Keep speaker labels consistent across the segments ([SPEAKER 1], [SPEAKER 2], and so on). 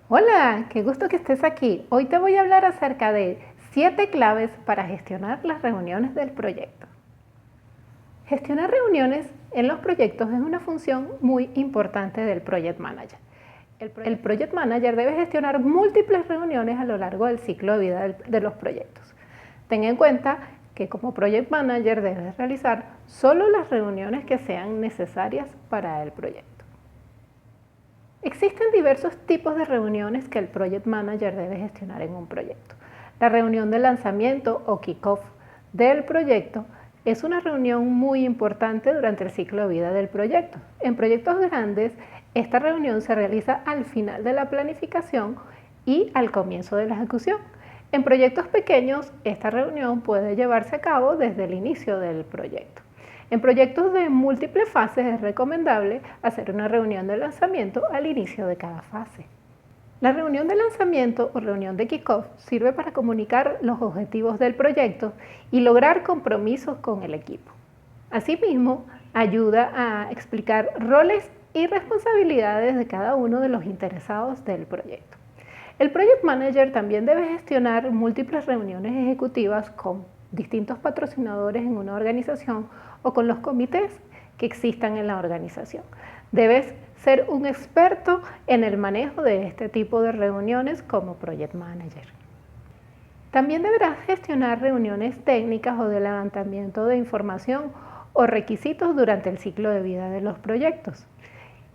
[SPEAKER 1] Hola, qué gusto que estés aquí. Hoy te voy a hablar acerca de 7 claves para gestionar las reuniones del proyecto. Gestionar reuniones en los proyectos es una función muy importante del Project Manager. El Project Manager debe gestionar múltiples reuniones a lo largo del ciclo de vida de los proyectos. Ten en cuenta que como Project Manager debes realizar solo las reuniones que sean necesarias para el proyecto. Existen diversos tipos de reuniones que el Project Manager debe gestionar en un proyecto. La reunión de lanzamiento o kickoff del proyecto es una reunión muy importante durante el ciclo de vida del proyecto. En proyectos grandes, esta reunión se realiza al final de la planificación y al comienzo de la ejecución. En proyectos pequeños, esta reunión puede llevarse a cabo desde el inicio del proyecto. En proyectos de múltiples fases es recomendable hacer una reunión de lanzamiento al inicio de cada fase. La reunión de lanzamiento o reunión de kickoff sirve para comunicar los objetivos del proyecto y lograr compromisos con el equipo. Asimismo, ayuda a explicar roles y responsabilidades de cada uno de los interesados del proyecto. El Project Manager también debe gestionar múltiples reuniones ejecutivas con distintos patrocinadores en una organización o con los comités que existan en la organización. Debes ser un experto en el manejo de este tipo de reuniones como Project Manager. También deberás gestionar reuniones técnicas o de levantamiento de información o requisitos durante el ciclo de vida de los proyectos.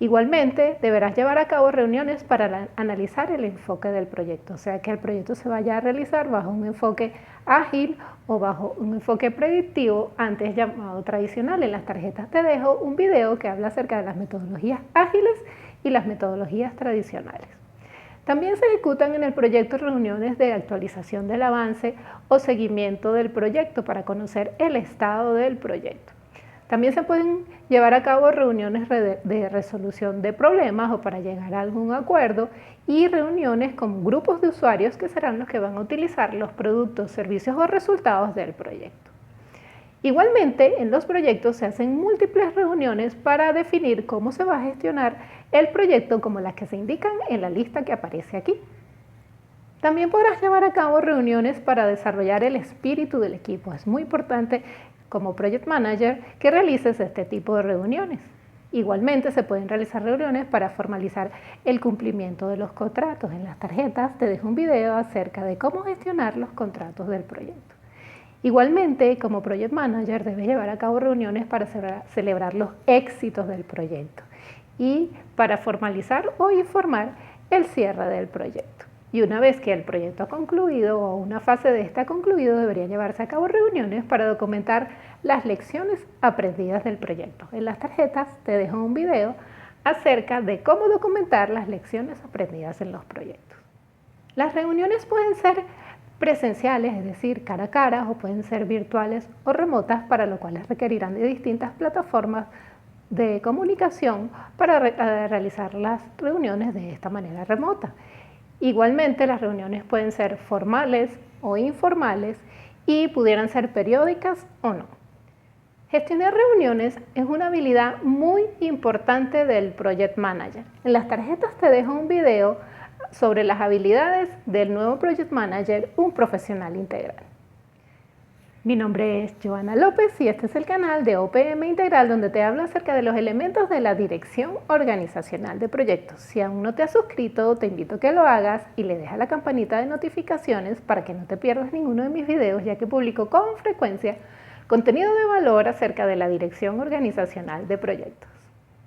[SPEAKER 1] Igualmente, deberás llevar a cabo reuniones para analizar el enfoque del proyecto, o sea que el proyecto se vaya a realizar bajo un enfoque ágil o bajo un enfoque predictivo, antes llamado tradicional. En las tarjetas te dejo un video que habla acerca de las metodologías ágiles y las metodologías tradicionales. También se ejecutan en el proyecto reuniones de actualización del avance o seguimiento del proyecto para conocer el estado del proyecto. También se pueden llevar a cabo reuniones de resolución de problemas o para llegar a algún acuerdo y reuniones con grupos de usuarios que serán los que van a utilizar los productos, servicios o resultados del proyecto. Igualmente, en los proyectos se hacen múltiples reuniones para definir cómo se va a gestionar el proyecto, como las que se indican en la lista que aparece aquí. También podrás llevar a cabo reuniones para desarrollar el espíritu del equipo. Es muy importante como Project Manager que realices este tipo de reuniones. Igualmente se pueden realizar reuniones para formalizar el cumplimiento de los contratos. En las tarjetas te dejo un video acerca de cómo gestionar los contratos del proyecto. Igualmente, como Project Manager debes llevar a cabo reuniones para celebrar los éxitos del proyecto y para formalizar o informar el cierre del proyecto. Y una vez que el proyecto ha concluido o una fase de este ha concluido, deberían llevarse a cabo reuniones para documentar las lecciones aprendidas del proyecto. En las tarjetas te dejo un video acerca de cómo documentar las lecciones aprendidas en los proyectos. Las reuniones pueden ser presenciales, es decir, cara a cara, o pueden ser virtuales o remotas, para lo cual requerirán de distintas plataformas de comunicación para realizar las reuniones de esta manera remota. Igualmente, las reuniones pueden ser formales o informales y pudieran ser periódicas o no. Gestionar reuniones es una habilidad muy importante del Project Manager. En las tarjetas te dejo un video sobre las habilidades del nuevo Project Manager, un profesional integral. Mi nombre es Joana López y este es el canal de OPM Integral, donde te hablo acerca de los elementos de la dirección organizacional de proyectos. Si aún no te has suscrito, te invito a que lo hagas y le dejas la campanita de notificaciones para que no te pierdas ninguno de mis videos, ya que publico con frecuencia contenido de valor acerca de la dirección organizacional de proyectos.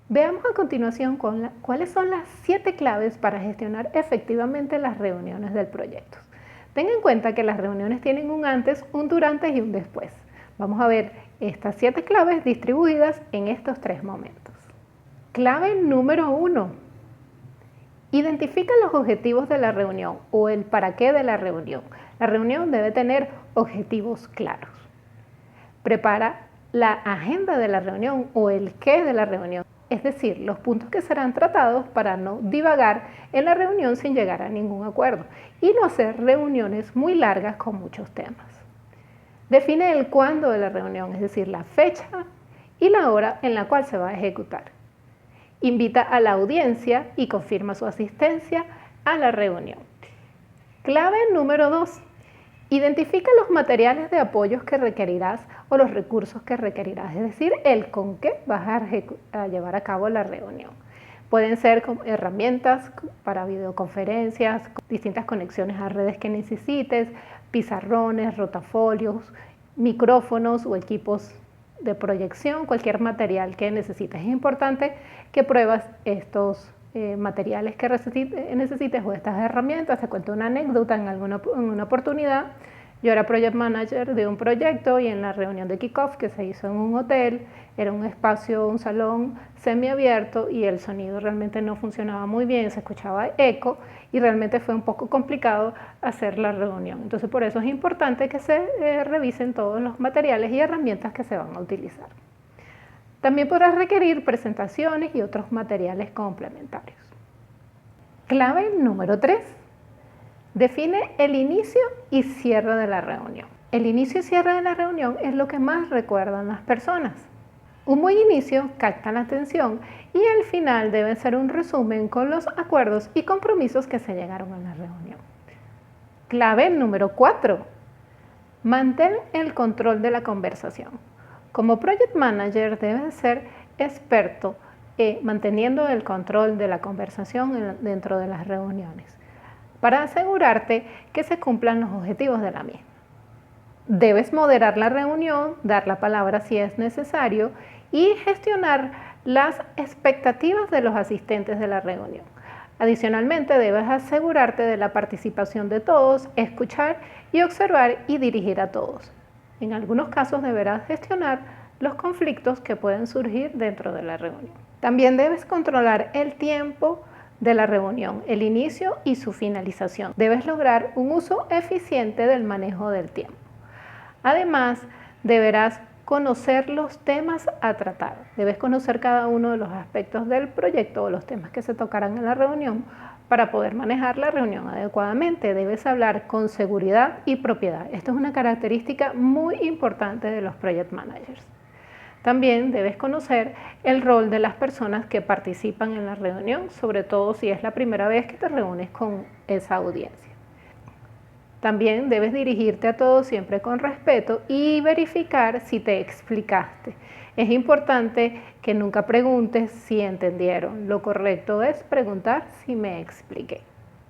[SPEAKER 1] Veamos a continuación cuáles son las 7 claves para gestionar efectivamente las reuniones del proyecto. Ten en cuenta que las reuniones tienen un antes, un durante y un después. Vamos a ver estas 7 claves distribuidas en estos 3 momentos. Clave número 1. Identifica los objetivos de la reunión o el para qué de la reunión. La reunión debe tener objetivos claros. Prepara la agenda de la reunión o el qué de la reunión, es decir, los puntos que serán tratados para no divagar en la reunión sin llegar a ningún acuerdo y no hacer reuniones muy largas con muchos temas. Define el cuándo de la reunión, es decir, la fecha y la hora en la cual se va a ejecutar. Invita a la audiencia y confirma su asistencia a la reunión. Clave número 2. Identifica los materiales de apoyo que requerirás o los recursos que requerirás, es decir, el con qué vas a llevar a cabo la reunión. Pueden ser herramientas para videoconferencias, distintas conexiones a redes que necesites, pizarrones, rotafolios, micrófonos o equipos de proyección, cualquier material que necesites. Es importante que pruebas estos materiales que necesites o estas herramientas. Te cuento una anécdota. En una oportunidad yo era project manager de un proyecto y en la reunión de kickoff que se hizo en un hotel, era un espacio, un salón semiabierto y el sonido realmente no funcionaba muy bien, se escuchaba eco y realmente fue un poco complicado hacer la reunión. Entonces por eso es importante que se revisen todos los materiales y herramientas que se van a utilizar. También podrás requerir presentaciones y otros materiales complementarios. Clave número 3. Define el inicio y cierre de la reunión. El inicio y cierre de la reunión es lo que más recuerdan las personas. Un buen inicio capta la atención y el final debe ser un resumen con los acuerdos y compromisos que se llegaron en la reunión. Clave número 4. Mantén el control de la conversación. Como Project Manager debes ser experto manteniendo el control de la conversación dentro de las reuniones para asegurarte que se cumplan los objetivos de la misma. Debes moderar la reunión, dar la palabra si es necesario y gestionar las expectativas de los asistentes de la reunión. Adicionalmente, debes asegurarte de la participación de todos, escuchar y observar y dirigir a todos. En algunos casos deberás gestionar los conflictos que pueden surgir dentro de la reunión. También debes controlar el tiempo de la reunión, el inicio y su finalización. Debes lograr un uso eficiente del manejo del tiempo. Además, deberás conocer los temas a tratar. Debes conocer cada uno de los aspectos del proyecto o los temas que se tocarán en la reunión para poder manejar la reunión adecuadamente. Debes hablar con seguridad y propiedad. Esto es una característica muy importante de los project managers. También debes conocer el rol de las personas que participan en la reunión, sobre todo si es la primera vez que te reúnes con esa audiencia. También debes dirigirte a todos siempre con respeto y verificar si te explicaste. Es importante que nunca preguntes si entendieron. Lo correcto es preguntar si me expliqué.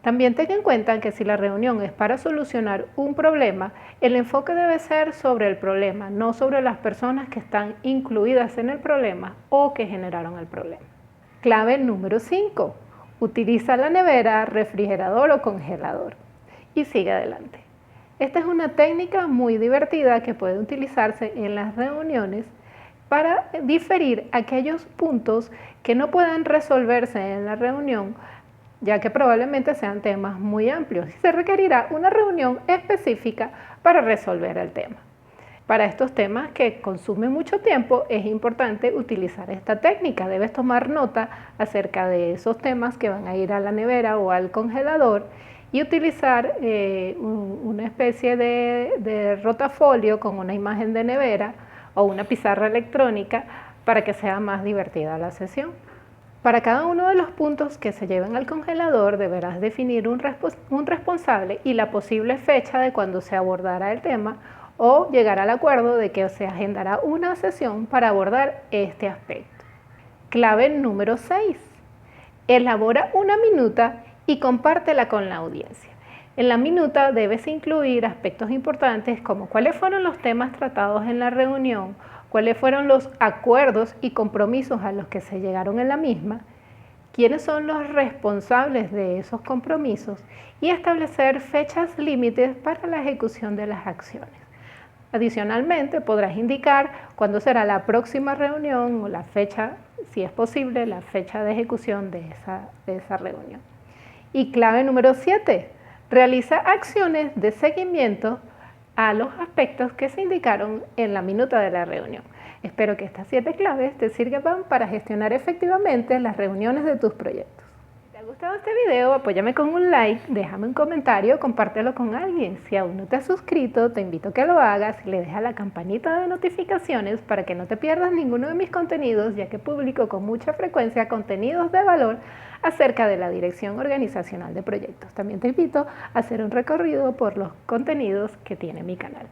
[SPEAKER 1] También ten en cuenta que si la reunión es para solucionar un problema, el enfoque debe ser sobre el problema, no sobre las personas que están incluidas en el problema o que generaron el problema. Clave número 5. Utiliza la nevera, refrigerador o congelador. Y sigue adelante. Esta es una técnica muy divertida que puede utilizarse en las reuniones para diferir aquellos puntos que no puedan resolverse en la reunión, ya que probablemente sean temas muy amplios y se requerirá una reunión específica para resolver el tema. Para estos temas que consumen mucho tiempo es importante utilizar esta técnica. Debes tomar nota acerca de esos temas que van a ir a la nevera o al congelador y utilizar una especie de rotafolio con una imagen de nevera o una pizarra electrónica para que sea más divertida la sesión. Para cada uno de los puntos que se lleven al congelador deberás definir un responsable y la posible fecha de cuando se abordará el tema o llegar al acuerdo de que se agendará una sesión para abordar este aspecto. Clave número 6. Elabora una minuta y compártela con la audiencia. En la minuta debes incluir aspectos importantes como cuáles fueron los temas tratados en la reunión, cuáles fueron los acuerdos y compromisos a los que se llegaron en la misma, quiénes son los responsables de esos compromisos y establecer fechas límites para la ejecución de las acciones. Adicionalmente, podrás indicar cuándo será la próxima reunión o la fecha, si es posible, la fecha de ejecución de esa reunión. Y clave número 7, realiza acciones de seguimiento a los aspectos que se indicaron en la minuta de la reunión. Espero que estas 7 claves te sirvan para gestionar efectivamente las reuniones de tus proyectos. ¿Te ha gustado este video? Apóyame con un like, déjame un comentario, compártelo con alguien. Si aún no te has suscrito, te invito a que lo hagas y le dejas la campanita de notificaciones para que no te pierdas ninguno de mis contenidos, ya que publico con mucha frecuencia contenidos de valor acerca de la dirección organizacional de proyectos. También te invito a hacer un recorrido por los contenidos que tiene mi canal.